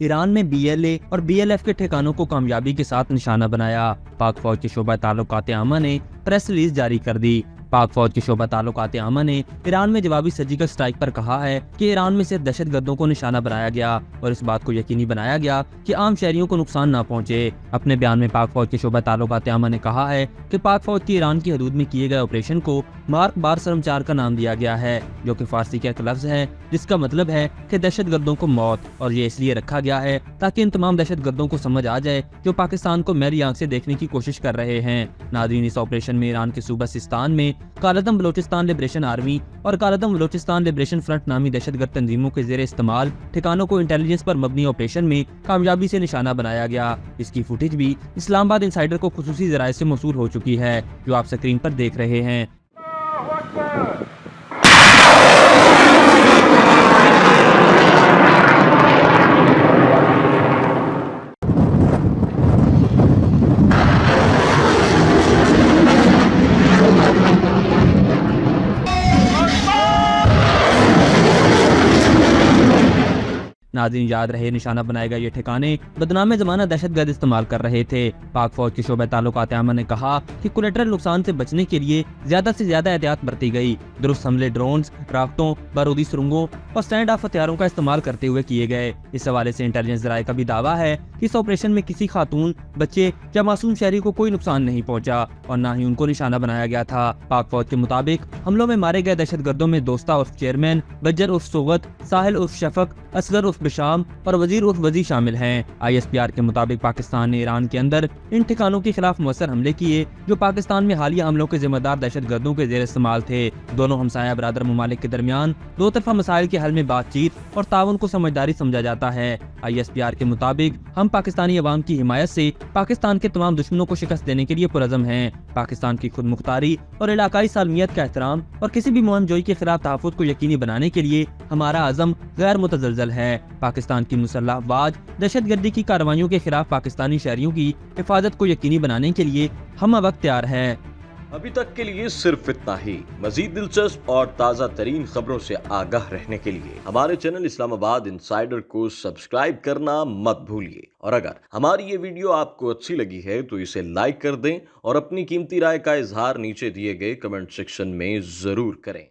Iran में BLA और BLF के ठिकानों को कामयाबी के साथ निशाना बनाया। पाक फौज के शोबा ताल्लुकात आमा ने प्रेस रिलीज जारी कर दी। पाक फौज के शोबा ताल्लुकात आमा ने ईरान में जवाबी सर्जिकल स्ट्राइक पर कहा है कि ईरान में सिर्फ दहशतगर्दों को निशाना बनाया गया और इस बात को यकीनी बनाया गया कि आम शहरियों को नुकसान न पहुंचे। अपने बयान में पाक फौज के शोबा ताल्लुकात आमा ने कहा है कि पाक फौज की ईरान की हदूद में किए गए ऑपरेशन को मार्क बार सरमचार का नाम दिया गया है, जो कि फारसी का एक लफ्ज है जिसका मतलब है कि दहशतगर्दों को मौत, और ये इसलिए रखा गया है ताकि इन तमाम दहशतगर्दों को समझ आ जाए जो पाकिस्तान को मैली आंख से देखने की कोशिश कर रहे हैं। नाज़रीन, इस ऑपरेशन में ईरान के सूबा सिस्तान में कालदम बलोचिस्तान लिबरेशन आर्मी और कालदम बलोचिस्तान लिबरेशन फ्रंट नामी दहशतगर्द तंजीमों के जेर इस्तेमाल ठिकानों को इंटेलिजेंस पर मबनी ऑपरेशन में कामयाबी से निशाना बनाया गया। इसकी फुटेज भी इस्लामाबाद इंसाइडर को खुसूसी जराये से मौसूल हो चुकी है, जो आप स्क्रीन पर देख रहे हैं। नाज़रीन, याद रहे निशाना बनाए गए ये ठिकाने बदनाम जमाना दहशतगर्द इस्तेमाल कर रहे थे। पाक फौज के शोबे ताल्लुकात आमा ने कहा कि कोलेटरल नुकसान से बचने के लिए ज्यादा से ज्यादा एहतियात बरती गई। दुरुस्त हमले ड्रोन्स, राफ्टों, बारूदी सुरंगों और स्टैंड ऑफ हथियारों का इस्तेमाल करते हुए किए गए। इस हवाले से इंटेलिजेंस जराये का भी दावा है कि इस ऑपरेशन में किसी खातून, बच्चे या मासूम शहरी को कोई नुकसान नहीं पहुंचा और न ही उनको निशाना बनाया गया था। पाक फौज के मुताबिक हमलों में मारे गए दहशतगर्दों में दोस्ता उर्फ चेयरमैन, बज्जर उर्फ सोगत, साहिल उर्फ शफक, असगर उर्फ बिशाम और वजीर उर्फ वजी शामिल हैं। ISPR के मुताबिक पाकिस्तान ने ईरान के अंदर इन ठिकानों के खिलाफ मौसर हमले किए जो पाकिस्तान में हालिया हमलों के जिम्मेदार दहशतगर्दों के जेर इस्तेमाल थे। दोनों हमसाया बरादर ममालिक के दरमियान दो तरफा मसाइल के हल में बातचीत और ताउन को समझदारी समझा जाता है। ISPR के मुताबिक हम पाकिस्तानी अवाम की हिमायत से पाकिस्तान के तमाम दुश्मनों को शिकस्त देने के लिए पुरज़म हैं। पाकिस्तान की खुद मुख्तारी और इलाकाई सालमियत का एहतराम और किसी भी मुहिम जोई के खिलाफ तहफ़्फ़ुज़ को यकीनी बनाने के लिए हमारा अज़म गैर मुतज़लज़ल है। पाकिस्तान की मुसल्लह अफ़वाज दहशतगर्दी की कार्रवाइयों के खिलाफ पाकिस्तानी शहरियों की हिफाजत को यकीनी बनाने के लिए हम अब तैयार है। अभी तक के लिए सिर्फ इतना ही। मजीद दिलचस्प और ताज़ा तरीन खबरों से आगाह रहने के लिए हमारे चैनल इस्लामाबाद इंसाइडर को सब्सक्राइब करना मत भूलिए। और अगर हमारी ये वीडियो आपको अच्छी लगी है तो इसे लाइक कर दें और अपनी कीमती राय का इजहार नीचे दिए गए कमेंट सेक्शन में जरूर करें।